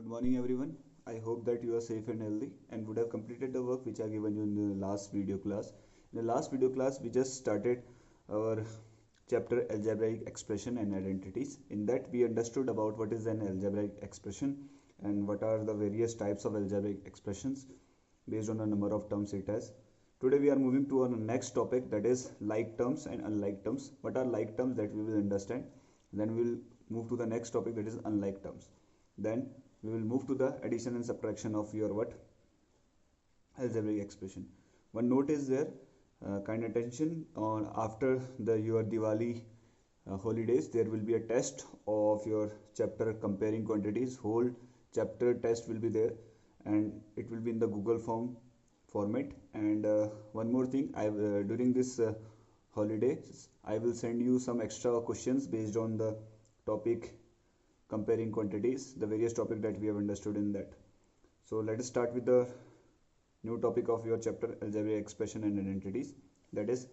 morning everyone. I hope that you are safe and healthy and would have completed the work which I given you in the last video class. In the last video class we just started our chapter algebraic expression and identities. In that we understood about what is an algebraic expression and what are the various types of algebraic expressions based on the number of terms it has. Today we are moving to our next topic, that is like terms and unlike terms. What are like terms, that we will understand. Then we will move to the next topic, that is unlike terms. Then we will move to the addition and subtraction of your algebraic expression. One note is there, kind attention, on after your Diwali holidays there will be a test of your chapter comparing quantities. Whole chapter test will be there and it will be in the Google format. And one more thing, during this holidays I will send you some extra questions based on the topic comparing quantities, the various topic that we have understood in that. So let us start with the new topic of your chapter algebraic expression and identities, that is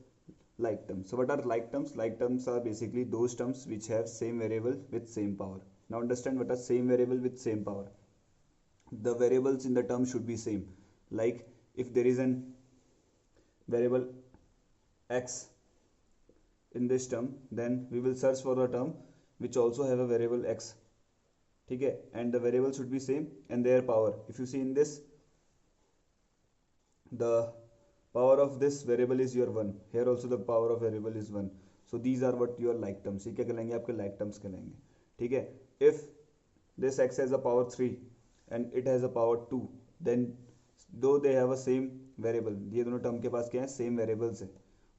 like terms. So what are like terms? Like terms are basically those terms which have same variable with same power. Now understand what are same variable with same power. The variables in the term should be same. Like if there is an variable x in this term, then we will search for a term which also have a variable x. Okay, and the variable should be same and their power. If you see in this, the power of this variable is your 1. Here also the power of variable is 1. So these are what your like terms. ये क्या कहलाएंगे? आपके like terms कहलाएंगे. ठीक है. If this x has a power 3 and it has a power 2, then though they have a same variable, ये दोनों term के पास क्या है? Same variables है.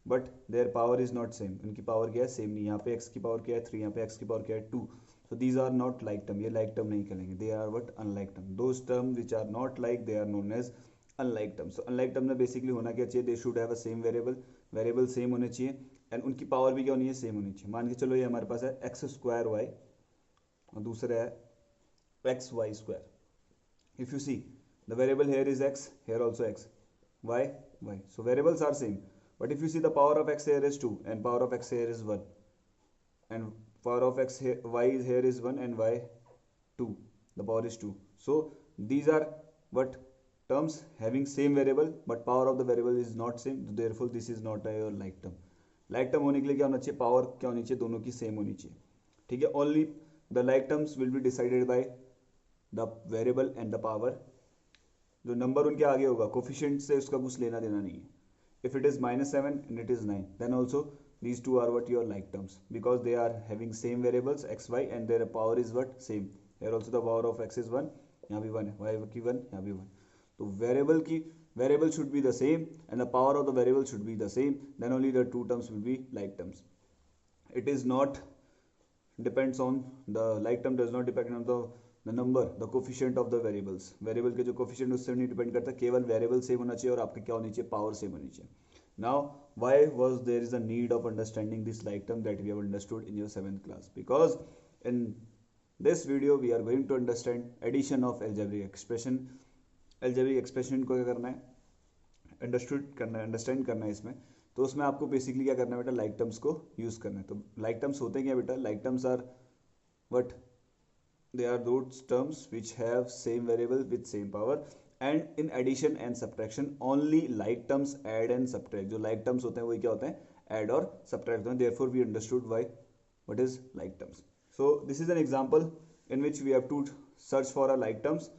But their power is not same. इनकी power क्या है? Same नहीं. यहाँ पे x की power क्या है? 3. यहाँ पे x की power क्या है? 2. So these are not like term. ये like term नहीं कहलाएंगे. They are what? Unlike term. Those terms which are not like, they are known as unlike term. So unlike term में basically होना क्या चाहिए? They should have a same variable. Variable same होने चाहिए and उनकी power भी क्या होनी है? Same होनी चाहिए. मान के चलो ये हमारे पास है x square y और दूसरा है x y square. If you see, the variable here is x, here also x, y, y. So variables are same. But if you see, the power of x here is 2 and power of x here is 1 and power of x here, y here is 1 and y 2, the power is 2. So these are what terms having same variable but power of the variable is not same, therefore this is not a like term. Like term होने के लिए क्या होना चाहिए? Power क्या होनी चाहिए? दोनों की same होनी चाहिए. ठीक है. Only the like terms will be decided by the variable and the power. जो नंबर उनके आगे होगा, कोफिशिएंट से उसका कुछ लेना देना नहीं है. If it is -7 and it is 9, then also these two are what your like terms, because they are having same variables x, y and their power is what? Same. Here also the power of x is 1, यहाँ भी 1 है, y की 1, यहाँ भी 1. तो variable should be the same and the power of the variable should be the same, then only the two terms will be like terms. It is not depends on the like term, does not depend on the number, the coefficient of the variables. Variable के जो coefficient उससे नहीं depend करता, केवल variable same होना चाहिए और आपके क्या होनी चाहिए? पावर सेम होनी चाहिए. Now why was there is a need of understanding this like term that we have understood in your 7th class? Because in this video we are going to understand addition of algebraic expression. algebraic expression को क्या करना है? Understand करना है इसमें. तो उसमें आपको बेसिकली क्या करना है बेटा? लाइक टर्म्स को यूज करना है. तो लाइक टर्म्स होते हैं क्या बेटा? Like terms are what? They are those terms which have same variable with same power, and in addition and subtraction only like terms add and subtract. जो like terms होते हैं वही क्या होते हैं? Add और subtract होते हैं. Therefore we understood why what is like terms. So this is an example in which we have to search for a like terms.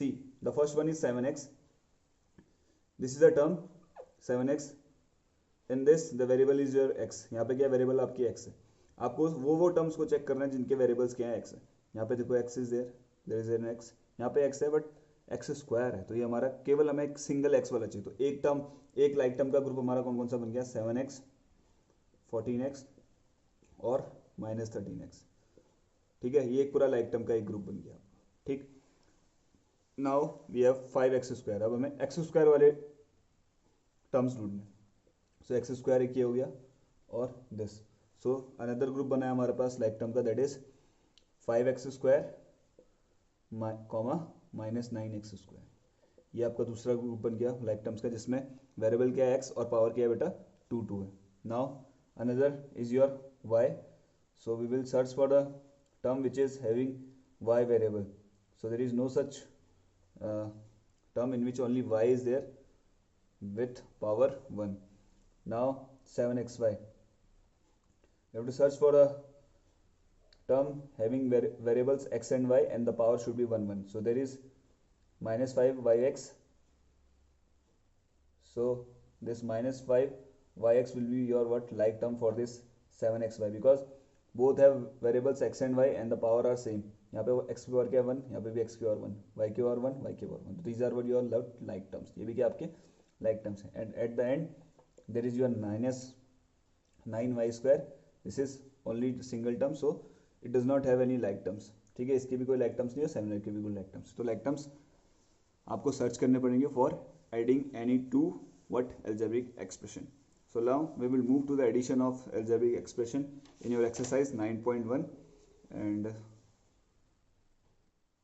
See, the first one is 7x. This is a term 7x. In this the variable is your x. यहाँ पे क्या variable आपकी x है. आपको वो terms को check करना है जिनके वेरिएबल्स क्या है? x है. यहाँ पे देखो x is there is an x, यहाँ पे x है बट x स्क्वायर है, तो ये हमारा केवल हमें एक सिंगल x वाला चाहिए. तो एक टर्म, एक लाइक टर्म का ग्रुप हमारा कौन कौन सा बन गया? 7x, 14x और -13x. ठीक है, ये एक पूरा लाइक टर्म का एक ग्रुप बन गया. ठीक. Now we have 5x square. अब हमें x स्क्वायर वाले टर्म्स ढूंढने. सो x स्क्वायर एक ये हो गया और दिस. सो अनदर ग्रुप बना है हमारे पास लाइक टर्म का, that is 5x square comma -9x square. ये आपका दूसरा ग्रुप बन गया लाइक टर्म्स का, जिसमें वेरिएबल क्या है? x और पावर क्या है बेटा? 2 है. Now another is your y. So we will search for the term which is having y variable. So there is no such term in which only y is there with power 1. Now 7xy, you have to search for a term having variables x and y and the power should be 1 1. So there is minus 5yx. So this minus 5yx will be your what like term for this 7xy, because both have variables x and y and the power are same. यहाँ पे x की power क्या 1, यहाँ पे भी x की power 1, y की power 1, y की पावर 1. तो these are what your like terms. ये भी क्या आपके like terms हैं. And at the end there is your minus 9y square. This is only single term, so it does not have any like terms. ठीक है, इसके भी कोई like terms नहीं है, 7 के भी कोई like terms. तो like terms आपको सर्च करने पड़ेंगे for adding any two what algebraic expression. So now we will move to the addition of algebraic expression in your exercise 9.1, and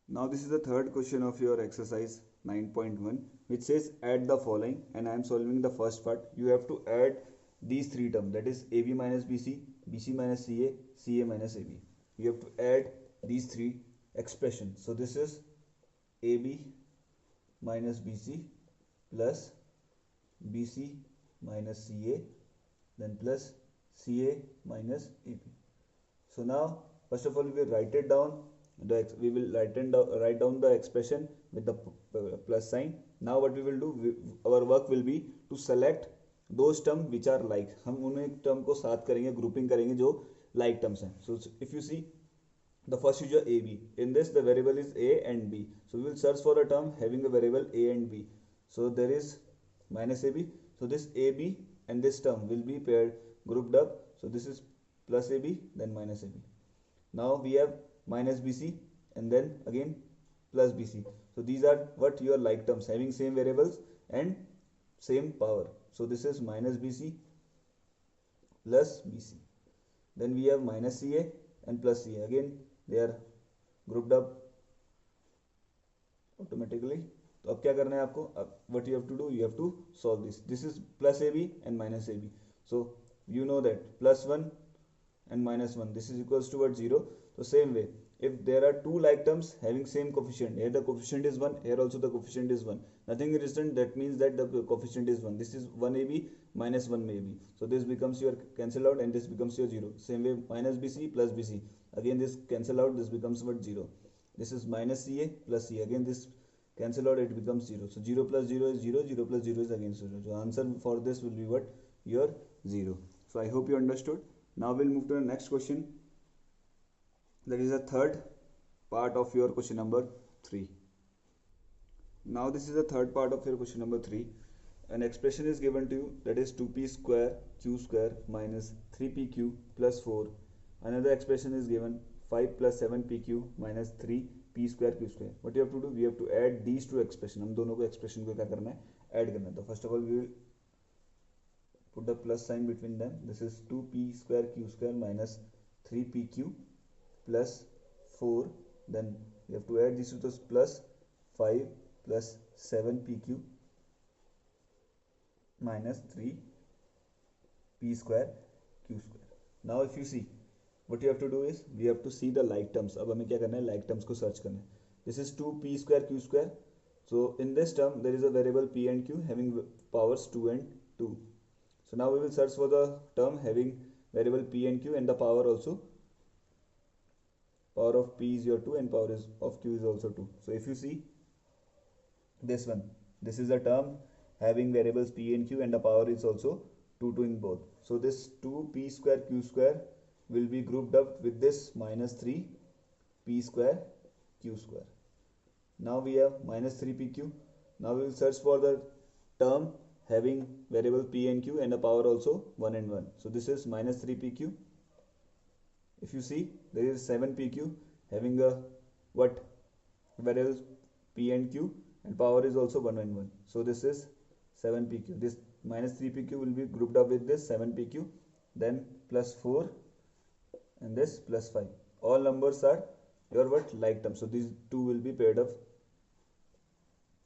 now this is the third question of your exercise 9.1, which says add the following, and I am solving the first part. You have to add these three terms, that is AB minus BC, BC minus CA, CA minus AB. You have to add these three expressions. So this is AB minus BC plus BC minus CA, then plus CA minus AB. So now first of all we will write it down. We will write down the expression with the plus sign. Now what we will do, our work will be to select those terms which are like. हम उन्हें term को साथ करेंगे, grouping करेंगे जो like terms हैं. So if you see, the first is your AB. In this the variable is A and B. So we will search for a term having the variable A and B. So there is minus AB. So this AB and this term will be paired, grouped up. So this is plus AB, then minus AB. Now we have minus BC and then again plus BC. So these are what your like terms having same variables and same power. So this is minus BC plus BC. Then we have minus CA and plus CA. Again they are grouped up automatically. तो अब क्या करना है आपको, what you have to do, you have to solve this. This is plus AB and minus AB. So you know that plus 1 and minus 1, this is equals to what, 0. So same way, if there are two like terms having same coefficient, here the coefficient is 1, here also the coefficient is 1, nothing is written, that means that the coefficient is 1. This is 1AB minus 1AB. So this becomes your cancel out and this becomes your 0. Same way minus BC plus BC, again this cancel out, this becomes what, 0. This is minus CA plus C, again this cancel out, it becomes 0. So 0 plus 0 is 0, 0 plus 0 is again 0. So answer for this will be what, your 0. So I hope you understood. Now we'll move to the next question. That is the third part of your question number 3. Now this is the third part of your question number 3. An expression is given to you, that is 2p square q square minus 3pq plus 4. Another expression is given 5 plus 7pq minus 3p square q square. What you have to do, we have to add these two expressions. हम दोनों को expression को क्या करना है, add करना है. तो first of all we will put the plus sign between them. This is 2p square q square minus 3pq plus 4. Then we have to add these two, plus 5 plus 7pq minus 3p square q square. Now if you see, what you have to do is we have to see the like terms. अब हमें क्या करना है, like terms को search करना है. This is 2p square q square. So in this term there is a variable p and q having powers 2 and 2. So now we will search for the term having variable p and q and the power also. Power of p is your 2 and power of q is also 2. So if you see this one, this is a term having variables p and q and the power is also 2 in both. So this 2p square q square will be grouped up with this minus 3p square q square. Now we have minus 3pq. Now we will search for the term having variable p and q and the power also 1 and 1. So this is minus 3pq. If you see, there is 7pq having a what, variables p and q and power is also 1 and 1. So this is 7pq. This minus 3pq will be grouped up with this 7pq, then plus 4 and this plus 5. All numbers are your what, like terms. So these two will be paired up.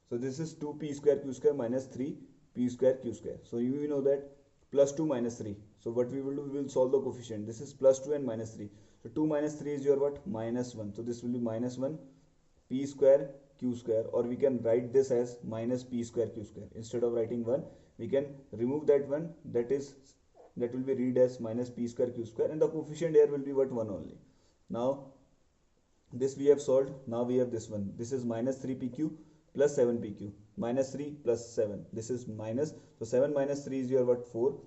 So this is 2p square q square minus 3p square q square. So you know that plus 2 minus 3. So what we will do, we will solve the coefficient. This is plus 2 and minus 3. So 2 minus 3 is your what, minus 1. So this will be minus 1 p square q square, or we can write this as minus p square q square. Instead of writing 1, we can remove that one, that will be read as minus p square q square, and the coefficient here will be what, 1 only. Now this we have solved. Now we have this one. This is minus 3pq plus 7pq. Minus 3 plus 7. This is minus. So 7 minus 3 is your what, 4.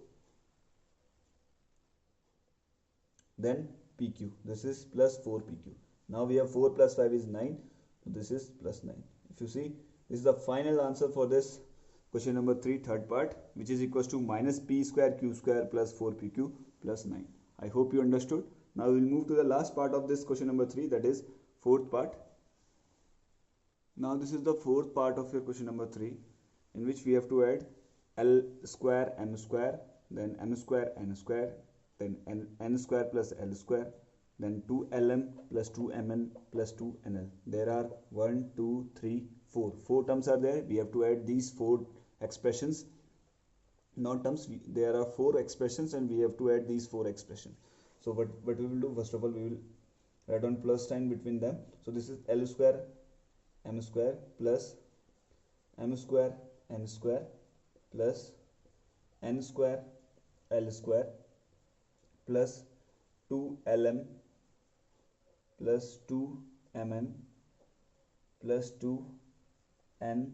Then pq. This is plus 4pq. Now we have 4 plus 5 is 9. So this is plus 9. If you see, this is the final answer for this question number 3, third part, which is equals to minus p square q square plus 4pq plus 9. I hope you understood. Now we will move to the last part of this question number 3, that is fourth part. Now this is the fourth part of your question number 3, in which we have to add L square m square, then m square n square, then n square plus L square, then 2lm plus 2mn plus 2nl. There are 1, 2, 3, 4. 4 terms are there. We have to add these 4 expressions. Not terms, there are 4 expressions and we have to add these 4 expressions. So what we will do, first of all, we will write on plus sign between them. So this is L square m square plus m square n square plus n square L square plus 2lm plus 2mn plus 2nl.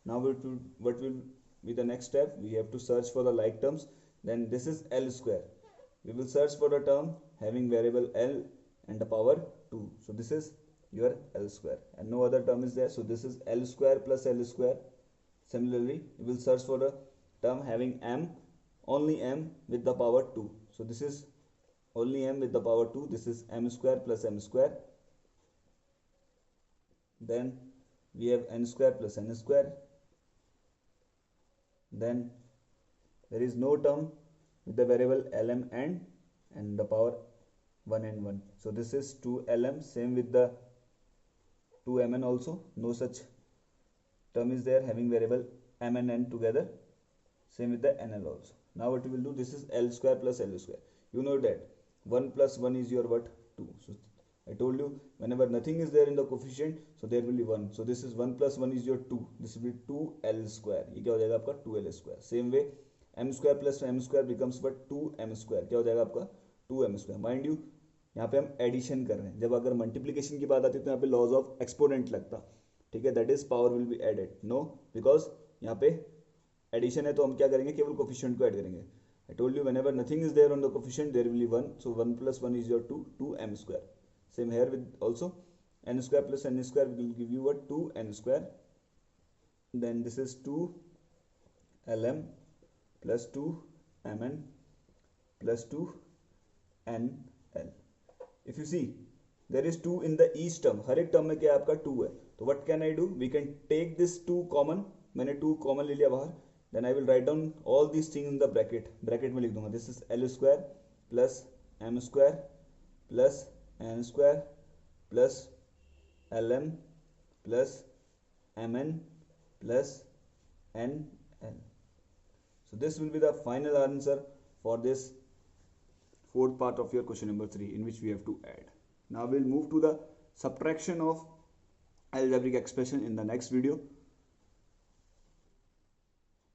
Now what will be the next step? We have to search for the like terms. Then this is L square. We will search for the term having variable L and the power 2. So this is your L square and no other term is there. So this is L square plus L square. Similarly, we will search for the term having m, only m with the power 2. So this is only m with the power 2. This is m square plus m square. Then we have n square plus n square. Then there is no term with the variable lm and the power 1 and 1. So this is 2lm, same with the 2mn also. No such term is there having variable m and n together. Same with the nl also. Now what we will do, this is L square plus L square. You know that 1 plus 1 is your what, 2. So I told you, whenever nothing is there in the coefficient, so there will be 1. So this is 1 plus 1 is your 2. This will be 2L square. ये क्या हो जाएगा आपका 2L square. Same way m square plus m square becomes what, 2m square. क्या हो जाएगा आपका 2m square. Mind you, यहाँ पे हम एडिशन कर रहे हैं. जब अगर मल्टीप्लिकेशन की बात आती है तो यहाँ पे लॉज ऑफ एक्सपोनेंट लगता. ठीक है, that is power will be added. No, because यहाँ पे एडिशन है तो हम क्या करेंगे, केवल कोफिशिएंट को ऐड करेंगे. I told you, whenever nothing is there on the coefficient, there will be 1. So 1 plus 1 is your 2, 2m square. Same here with also n square plus n square will give you what, 2n square. Then this is 2lm plus 2mn plus 2nl. If you see, there is 2 in the each term. हर एक term में क्या आपका 2 है. तो what can I do? We can take this 2 common. मैंने 2 common ले लिया बाहर. Then I will write down all these things in the bracket. Bracket में लिख दूंगा. This is L square plus m square plus n square plus lm plus mn plus nl. So this will be the final answer for this fourth part of your question number 3, in which we have to add. Now we'll move to the subtraction of algebraic expression in the next video.